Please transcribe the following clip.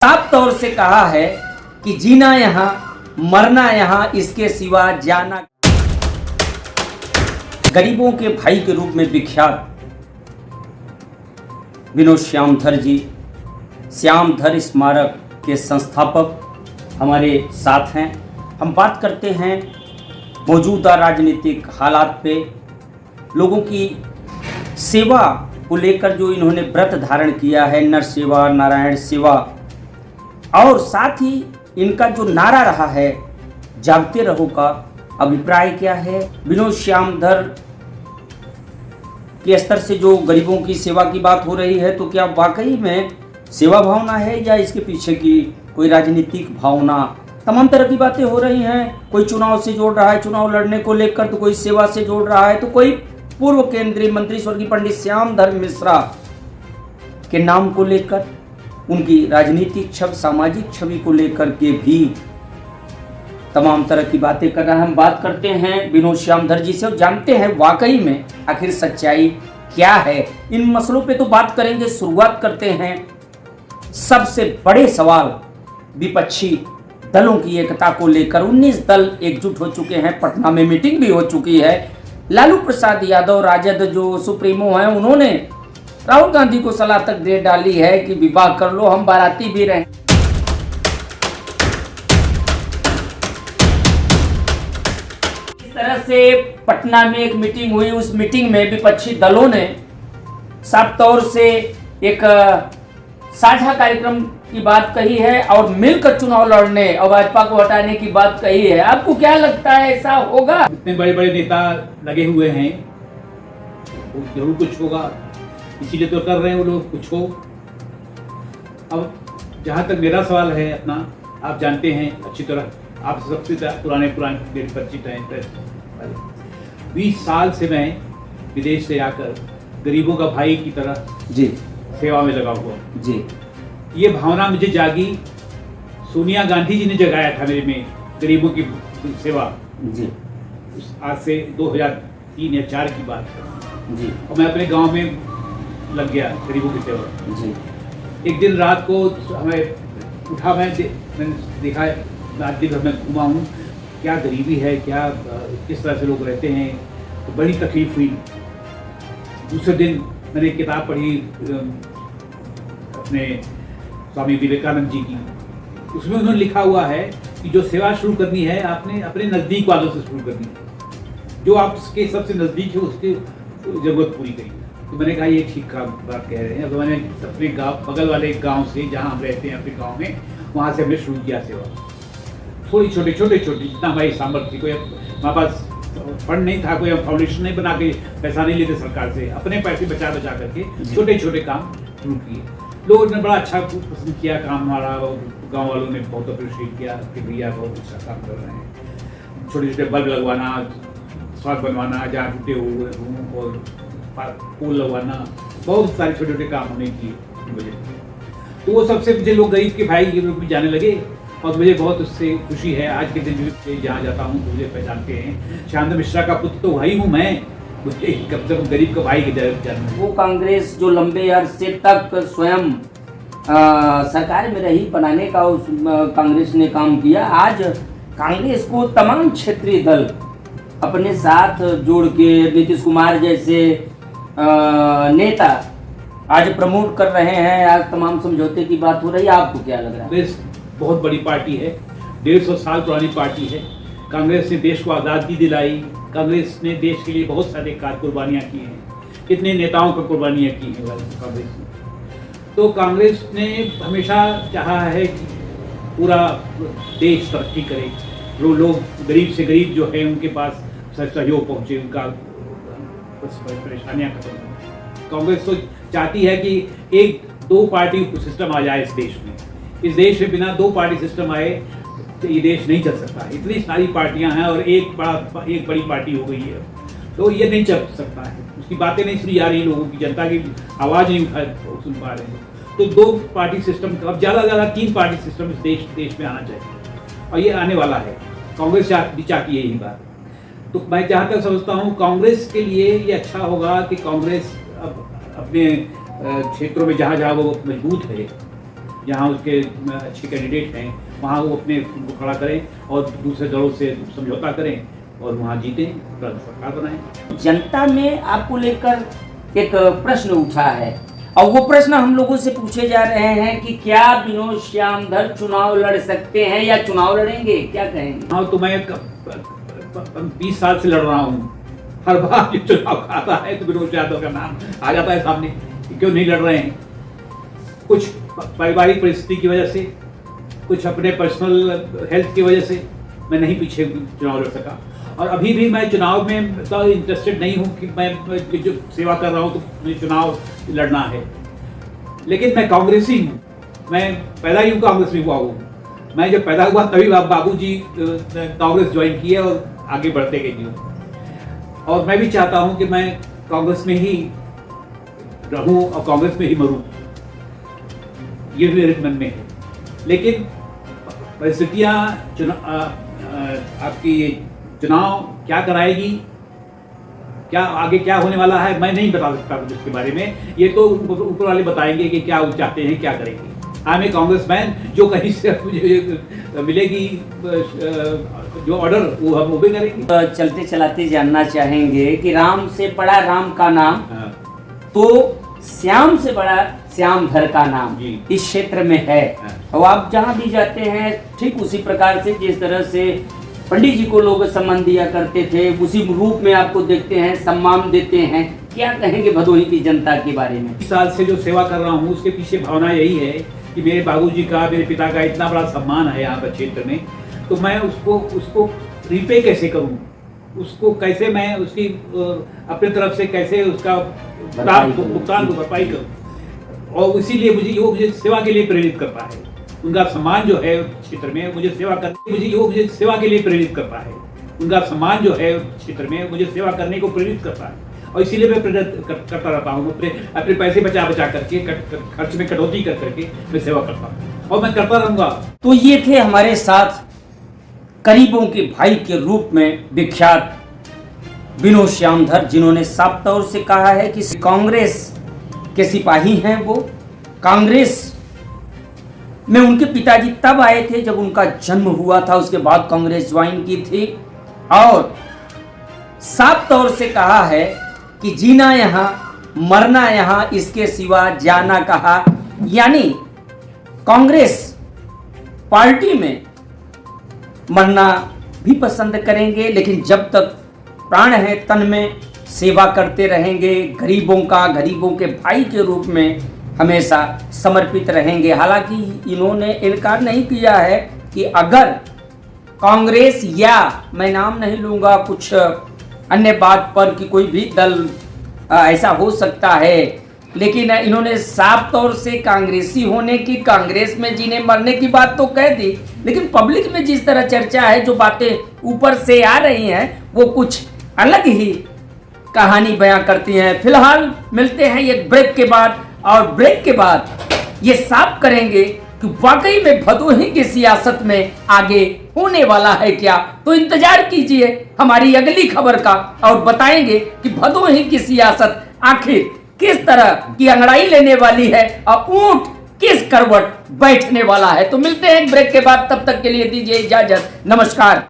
साफ तौर से कहा है कि जीना यहाँ मरना यहाँ, इसके सिवा जाना। गरीबों के भाई के रूप में विख्यात विनोद श्यामधर जी, श्यामधर स्मारक के संस्थापक हमारे साथ हैं। हम बात करते हैं मौजूदा राजनीतिक हालात पे, लोगों की सेवा को लेकर जो इन्होंने व्रत धारण किया है, नर सेवा नारायण सेवा, और साथ ही इनका जो नारा रहा है जागते रहो का अभिप्राय क्या है। विनोद श्यामधर के स्तर से जो गरीबों की सेवा की बात हो रही है, तो क्या वाकई में सेवा भावना है या इसके पीछे की कोई राजनीतिक भावना? तमाम तरह की बातें हो रही हैं। कोई चुनाव से जोड़ रहा है, चुनाव लड़ने को लेकर, तो कोई सेवा से जोड़ रहा है, तो कोई पूर्व केंद्रीय मंत्री स्वर्गीय पंडित श्यामधर मिश्रा के नाम को लेकर, उनकी राजनीतिक छवि, सामाजिक छवि को लेकर के भी तमाम तरह की बातें कर रहा है। हम बात करते हैं विनोद श्यामधर जी से और जानते हैं वाकई में आखिर सच्चाई क्या है। इन मसलों पे तो बात करेंगे। शुरुआत करते हैं सबसे बड़े सवाल, विपक्षी दलों की एकता को लेकर। 19 दल एकजुट हो चुके हैं, पटना में मीटिंग भी हो चुकी है। लालू प्रसाद यादव राजद जो सुप्रीमो हैं, उन्होंने राहुल गांधी को सलाह तक दे डाली है कि विवाह कर लो, हम बाराती भी रहें। इस तरह से पटना में एक मीटिंग हुई। उस मीटिंग में विपक्षी दलों ने साफ तौर से एक साझा कार्यक्रम की बात कही है और मिलकर चुनाव लड़ने और भाजपा को हटाने की बात कही है। आपको क्या लगता है, ऐसा होगा? इतने बड़े बड़े नेता लगे हुए हैं, जरूर कुछ होगा, इसीलिए तो कर रहे हैं वो लोग कुछ हो। अब जहाँ तक मेरा सवाल है अपना, आप जानते हैं अच्छी तरह, आप सबसे पुराने परिचित हैं। 20 साल से मैं विदेश से आकर गरीबों का भाई की तरह जी सेवा में लगा हुआ जी। ये भावना मुझे जागी, सोनिया गांधी जी ने जगाया था मेरे में गरीबों की सेवा जी। आज से 2003 या 4 की बात है जी। और मैं अपने गांव में लग गया गरीबों की सेवा जी। एक दिन रात को हमें उठा, मैंने देखा, रात दिन भर में घूमा हूँ, क्या गरीबी है, क्या किस तरह से लोग रहते हैं, तो बड़ी तकलीफ हुई। दूसरे दिन मैंने एक किताब पढ़ी अपने स्वामी विवेकानंद जी की। उसमें उन्होंने लिखा हुआ है कि जो सेवा शुरू करनी है आपने अपने नज़दीक वालों से शुरू करनी है, जो आपके सबसे नज़दीक है उसकी ज़रूरत पूरी करिए। तो मैंने कहा ये ठीक बात कह रहे हैं। तो मैंने अपने गाँव, बगल वाले गाँव से, जहाँ हम रहते हैं अपने गाँव में, वहाँ से हमने शुरू किया सेवा। थोड़ी छोटे जितना हमारी सामर्थ्य, कोई हमारे पास फंड नहीं था, कोई हम फाउंडेशन नहीं बना के पैसा नहीं लेते सरकार से, अपने पैसे बचा करके छोटे काम शुरू किए। लोगों ने बड़ा अच्छा पसंद किया काम हमारा, गांव वालों ने बहुत अप्रिशिएट किया कि भैया बहुत अच्छा काम कर रहे हैं। छोटे बल्ब लगवाना, सड़क बनवाना जहाँ टूटे हुए हों, और पोल लगवाना, बहुत सारे छोटे काम हमने किए मुझे। तो वो सबसे मुझे लोग गरीब के भाई के रूप में जाने लगे और मुझे बहुत उससे खुशी है। आज के दिन भी जहाँ जाता हूँ तो मुझे पहचानते हैं, श्यामधर मिश्रा का पुत्र तो वही हूँ मैं, मुझे कब तक गरीब का भाई के जन्म। वो कांग्रेस जो लंबे अरसे तक स्वयं सरकार में रही, बनाने का उस कांग्रेस ने काम किया, आज कांग्रेस को तमाम क्षेत्रीय दल अपने साथ जोड़ के नीतीश कुमार जैसे नेता आज प्रमोट कर रहे हैं। आज तमाम समझौते की बात हो रही है। आपको क्या लग रहा है? बहुत बड़ी पार्टी है, 150 साल पुरानी पार्टी है। कांग्रेस ने देश को आज़ादी दिलाई, कांग्रेस ने देश के लिए बहुत सारे कुर्बानियाँ की हैं, कितने नेताओं का कुर्बानियाँ की हैं कांग्रेस ने। तो कांग्रेस ने हमेशा चाहा है कि पूरा देश तरक्की करे, लोग गरीब से गरीब जो है उनके पास सहयोग पहुँचे, उनका परेशानियाँ खत्म हो। कांग्रेस तो चाहती है कि 1-2 पार्टी सिस्टम आ जाए इस देश में। इस देश में बिना 2 पार्टी सिस्टम आए तो ये देश नहीं चल सकता। इतनी सारी पार्टियां हैं और एक बड़ी पार्टी हो गई है, तो ये नहीं चल सकता है। उसकी बातें नहीं सुनी जा रही, लोगों की, जनता की आवाज़ नहीं सुन पा रहे हैं। तो 2 पार्टी सिस्टम, अब ज़्यादा से ज़्यादा 3 पार्टी सिस्टम इस देश में आना चाहिए, और ये आने वाला है। कांग्रेस भी चाहती है यही बात। तो मैं जहाँ तक समझता हूँ कांग्रेस के लिए ये अच्छा होगा कि कांग्रेस अब अपने क्षेत्रों में जहाँ जहाँ वो मजबूत है जहाँ उसके अच्छे कैंडिडेट हैं वहाँ वो अपने उनको खड़ा करें और दूसरे दलों से समझौता करें और वहाँ जीतें, सरकार बनाएं। जनता में आपको लेकर एक प्रश्न उठा है और वो प्रश्न हम लोगों से पूछे जा रहे हैं कि क्या विनोद श्यामधर चुनाव लड़ सकते हैं या चुनाव लड़ेंगे, क्या कहेंगे? हाँ, तो मैं 20 साल से लड़ रहा हूँ। हर बार जब चुनाव आता है तो विनोद यादव का नाम आ जाता है सामने कि क्यों नहीं लड़ रहे हैं। कुछ पारिवारिक परिस्थिति की वजह से, कुछ अपने पर्सनल हेल्थ की वजह से मैं नहीं पीछे चुनाव लड़ सका और अभी भी मैं चुनाव में तो इंटरेस्टेड नहीं हूँ कि मैं जो सेवा कर रहा हूँ तो मुझे चुनाव लड़ना है। लेकिन मैं कांग्रेसी हूँ, मैं पैदा ही कांग्रेस में हुआ हूँ। मैं जब पैदा हुआ तभी बाबूजी कांग्रेस ज्वाइन किए और आगे बढ़ते गए जीवन। और मैं भी चाहता हूँ कि मैं कांग्रेस में ही रहूँ और कांग्रेस में ही मरूँ, ये मेरे मन में है। लेकिन परिस्थितियाँ आपकी चुनाव क्या कराएगी, क्या आगे क्या होने वाला है, मैं नहीं बता सकता कुछ इसके बारे में। ये तो ऊपर वाले बताएंगे कि क्या वो चाहते हैं, क्या करेंगे। आई एम कांग्रेसमैन, जो कहीं से मुझे मिलेगी जो ऑर्डर वो हम वो भी करेंगे। चलते चलाते जानना चाहेंगे कि राम से बड़ा राम का नाम, हाँ। तो श्याम से बड़ा श्यामधर का नाम इस क्षेत्र में है। और आप जहाँ भी जाते हैं ठीक उसी प्रकार से जिस तरह से पंडित जी को लोग सम्मान दिया करते थे, उसी रूप में आपको देखते हैं, सम्मान देते हैं। क्या कहेंगे भदोही की जनता के बारे में? 20 साल से जो सेवा कर रहा हूँ उसके पीछे भावना यही है कि मेरे बाबूजी का, मेरे पिता का इतना बड़ा सम्मान है यहाँ पर क्षेत्र में, तो मैं उसको रिपे कैसे करूँ, उसको कैसे मैं उसकी अपनी तरफ से कैसे उसका भुगतान को भरपाई करूँ। और इसीलिए मुझे सेवा के लिए प्रेरित करता है। उनका सम्मान जो है क्षेत्र में मुझे सेवा के लिए प्रेरित करता है। उनका सम्मान जो है क्षेत्र में मुझे सेवा करने को प्रेरित करता है और इसीलिए मैं प्रेरित करता रहता हूँ। अपने पैसे बचा करके, खर्च में कटौती करके मैं सेवा करता हूँ और मैं करता रहूँगा। तो ये थे हमारे साथ गरीबों के भाई के रूप में विख्यात विनोद श्यामधर, जिन्होंने साफ तौर से कहा है कि कांग्रेस के सिपाही हैं वो। कांग्रेस में उनके पिताजी तब आए थे जब उनका जन्म हुआ था, उसके बाद कांग्रेस ज्वाइन की थी। और साफ तौर से कहा है कि जीना यहाँ मरना यहाँ, इसके सिवा जाना कहाँ। यानी कांग्रेस पार्टी में मरना भी पसंद करेंगे, लेकिन जब तक प्राण है तन में सेवा करते रहेंगे। गरीबों के भाई के रूप में हमेशा समर्पित रहेंगे। हालांकि इन्होंने इनकार नहीं किया है कि अगर कांग्रेस या मैं नाम नहीं लूँगा कुछ अन्य बात पर कि कोई भी दल ऐसा हो सकता है, लेकिन इन्होंने साफ तौर से कांग्रेसी होने की, कांग्रेस में जीने मरने की बात तो कह दी, लेकिन पब्लिक में जिस तरह चर्चा है, जो बातें ऊपर से आ रही हैं, वो कुछ अलग ही कहानी बयां करती हैं। फिलहाल मिलते हैं एक ब्रेक के बाद और ब्रेक के बाद ये साफ करेंगे कि वाकई में भदोही की सियासत में आगे होने वाला है क्या। तो इंतजार कीजिए हमारी अगली खबर का और बताएंगे कि भदोही की सियासत आखिर किस तरह की अंगड़ाई लेने वाली है और ऊंट किस करवट बैठने वाला है। तो मिलते हैं ब्रेक के बाद, तब तक के लिए दीजिए इजाजत, नमस्कार।